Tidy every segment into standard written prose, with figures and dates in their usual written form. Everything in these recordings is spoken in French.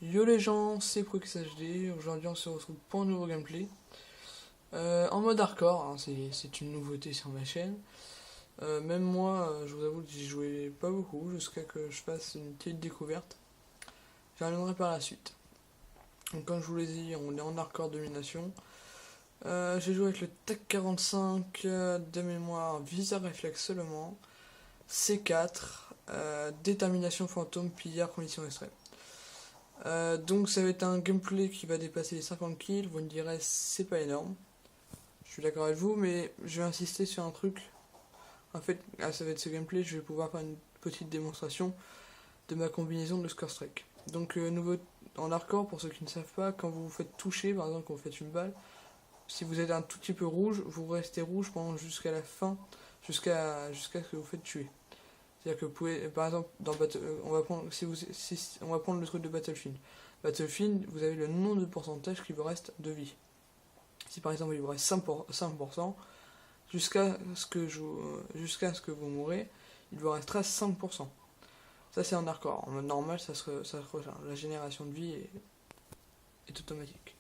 Yo les gens, c'est ProXHD. Aujourd'hui on se retrouve pour un nouveau gameplay. En mode hardcore, hein, c'est une nouveauté sur ma chaîne. Même moi, je vous avoue que j'y jouais pas beaucoup jusqu'à que je fasse une petite découverte. J'y reviendrai par la suite. Donc comme je vous l'ai dit, on est en hardcore domination. J'ai joué avec le TAC 45 de mémoire, visa réflexe seulement, C4, détermination fantôme, pillard, condition extrême. Donc ça va être un gameplay qui va dépasser les 50 kills, vous me direz c'est pas énorme, je suis d'accord avec vous, mais je vais insister sur un truc. En fait, ça va être ce gameplay, je vais pouvoir faire une petite démonstration de ma combinaison de score strike. Donc nouveau en hardcore, pour ceux qui ne savent pas, quand vous vous faites toucher, par exemple quand vous faites une balle, si vous êtes un tout petit peu rouge, vous restez rouge pendant jusqu'à la fin, jusqu'à ce que vous faites tuer. C'est-à-dire que vous pouvez, par exemple, on va prendre, on va prendre le truc de Battlefield. Battlefield, vous avez le nombre de pourcentage qui vous reste de vie. Si par exemple il vous reste 5%, jusqu'à ce que vous mourrez, il vous restera 5%. Ça c'est en hardcore. En mode normal, ça se rejoint. La génération de vie est automatique.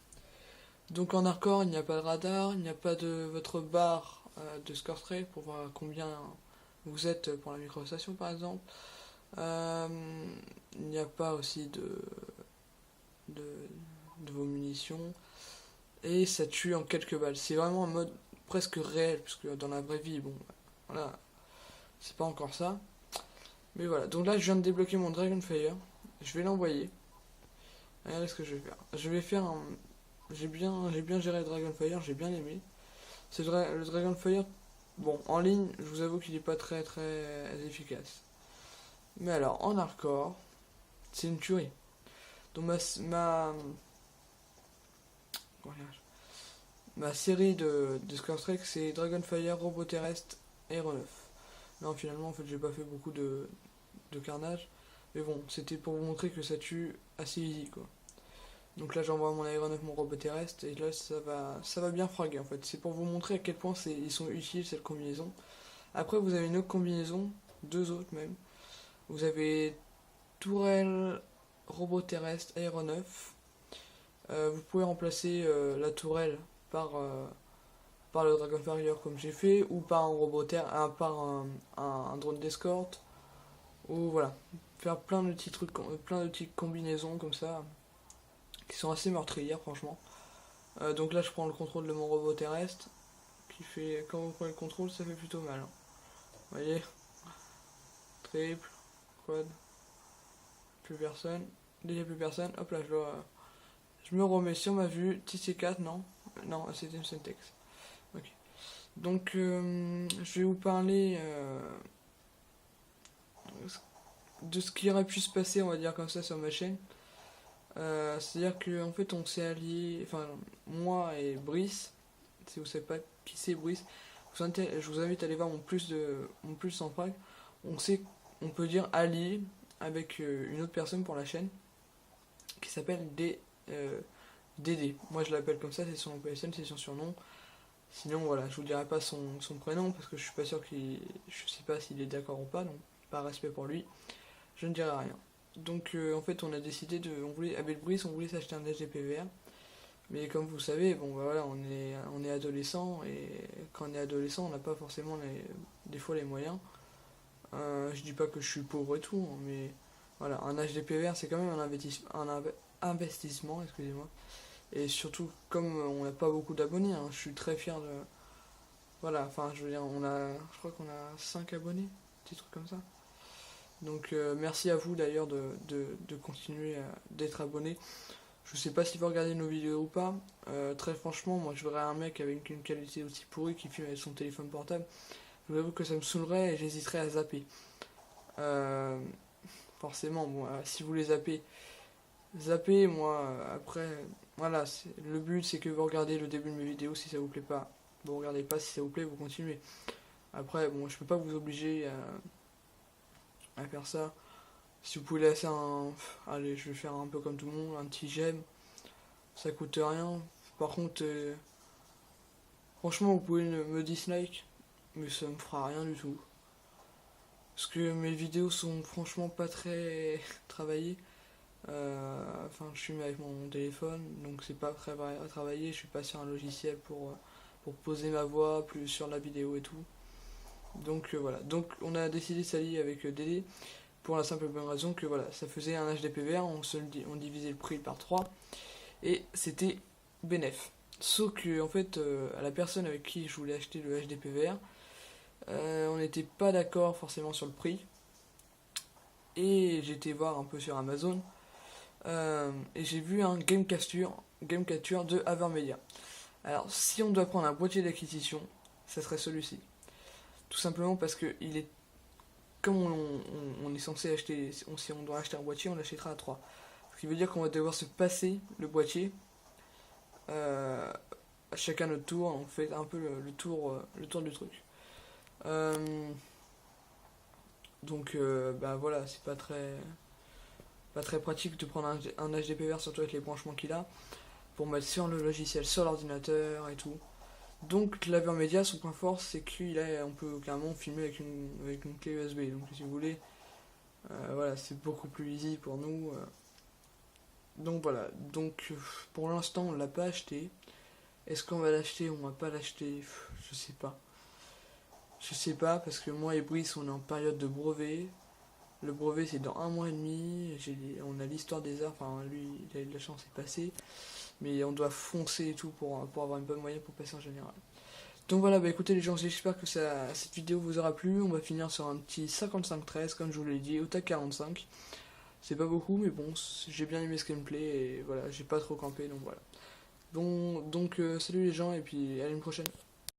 Donc en hardcore, il n'y a pas de radar, il n'y a pas de votre barre de score strike pour voir combien vous êtes pour la microstation par exemple. Euh, il n'y a pas aussi de, de vos munitions. Et ça tue en quelques balles. C'est vraiment un mode presque réel, parce que dans la vraie vie, bon, voilà, c'est pas encore ça. Mais voilà, donc là je viens de débloquer mon Dragonfire. Je vais l'envoyer. Regardez ce que je vais faire. Je vais faire un. J'ai bien géré le Dragonfire, j'ai bien aimé. Le Dragonfire, bon, en ligne, je vous avoue qu'il est pas très très efficace. Mais alors, en hardcore, c'est une tuerie. Donc ma série de Star Trek, c'est Dragonfire, Robot Terrestre, Aéronef. Non, finalement, en fait, j'ai pas fait beaucoup de carnage. Mais bon, c'était pour vous montrer que ça tue assez easy, quoi. Donc là, j'envoie mon Aéronef, mon Robot Terrestre, et là, ça va bien fraguer, en fait. C'est pour vous montrer à quel point ils sont utiles, cette combinaison. Après, vous avez une autre combinaison, deux autres même. Vous avez Tourelle, Robot Terrestre, Aéronef. Vous pouvez remplacer la tourelle par, euh, par le Dragonfire comme j'ai fait, ou par un robot par un drone d'escorte, ou voilà. Faire plein de petits trucs, plein de petites combinaisons comme ça, qui sont assez meurtrières franchement. Donc là je prends le contrôle de mon robot terrestre, qui fait, quand vous prenez le contrôle ça fait plutôt mal, hein. Vous voyez, triple, quad, plus personne, déjà plus personne, hop là je me remets sur ma vue, TC4 non, non c'était une syntaxe. Ok. Donc, je vais vous parler de ce qui aurait pu se passer, on va dire comme ça, sur ma chaîne. C'est-à-dire qu'en fait, on s'est alliés, enfin, moi et Brice, si vous savez pas qui c'est Brice, je vous invite à aller voir mon plus en frag. On s'est, on peut dire, allié avec une autre personne pour la chaîne qui s'appelle DD. Moi, je l'appelle comme ça, c'est son PSN, c'est son surnom. Sinon, voilà, je vous dirai pas son prénom parce que je suis pas sûr je sais pas s'il est d'accord ou pas, donc par respect pour lui, je ne dirai rien. Donc, en fait, on a décidé avec Brice, on voulait s'acheter un HDPVR, mais comme vous savez, bon, bah, voilà, on est adolescent et quand on est adolescent, on n'a pas forcément des fois les moyens. Je dis pas que je suis pauvre et tout, hein, mais voilà, un HDPVR c'est quand même investissement, excusez-moi. Et surtout, comme on n'a pas beaucoup d'abonnés, hein, je suis très fier de, voilà, enfin, je veux dire, je crois qu'on a 5 abonnés, petit truc comme ça. Donc, merci à vous d'ailleurs de continuer d'être abonné. Je sais pas si vous regardez nos vidéos ou pas. Très franchement, moi je verrais un mec avec une qualité aussi pourrie qui filme avec son téléphone portable. Je vous avoue que ça me saoulerait et j'hésiterais à zapper. Euh, Forcément, bon, si vous les zappez, moi, après, voilà, le but c'est que vous regardez le début de mes vidéos si ça vous plaît pas. Vous regardez pas, si ça vous plaît, vous continuez. Après, bon, je peux pas vous obliger à faire ça. Si vous pouvez laisser allez, je vais faire un peu comme tout le monde, un petit j'aime. Ça coûte rien. Par contre, franchement, vous pouvez me dislike, mais ça me fera rien du tout. Parce que mes vidéos sont franchement pas très travaillées. Enfin, je filme avec mon téléphone, donc c'est pas très vrai à travailler. Je suis pas sur un logiciel pour poser ma voix, plus sur la vidéo et tout. Donc voilà. Donc on a décidé de s'allier avec Dédé pour la simple bonne raison que voilà, ça faisait un HDPVR, on divisait le prix par 3 et c'était bénéf. Sauf que en fait, à la personne avec qui je voulais acheter le HDPVR, on n'était pas d'accord forcément sur le prix. Et j'ai été voir un peu sur Amazon. Et j'ai vu un game capture de Avermedia. Alors, si on doit prendre un boîtier d'acquisition, ça serait celui-ci. Tout simplement parce que il est comme on est censé acheter, si on doit acheter un boîtier, on l'achètera à 3. Ce qui veut dire qu'on va devoir se passer le boîtier à chacun notre tour. On fait un peu le tour du truc. Donc, bah voilà, c'est pas très pratique de prendre un HDPVR, surtout avec les branchements qu'il a, pour mettre sur le logiciel, sur l'ordinateur et tout. Donc l'Avermedia, son point fort, c'est on peut carrément filmer avec une clé USB. Donc si vous voulez, voilà, c'est beaucoup plus easy pour nous. Donc voilà, donc pour l'instant on l'a pas acheté. Est-ce qu'on va l'acheter ou on va pas l'acheter? Je sais pas. Je sais pas parce que moi et Brice on est en période de brevet. Le brevet c'est dans 1 mois et demi. On a l'histoire des arts, enfin lui il a eu de la chance, c'est passé. Mais on doit foncer et tout pour avoir une bonne moyenne pour passer en général. Donc voilà, bah écoutez les gens, j'espère que cette vidéo vous aura plu. On va finir sur un petit 55-13 comme je vous l'ai dit, au TAC 45. C'est pas beaucoup mais bon, j'ai bien aimé ce gameplay et voilà, j'ai pas trop campé donc voilà. Donc salut les gens et puis à une prochaine.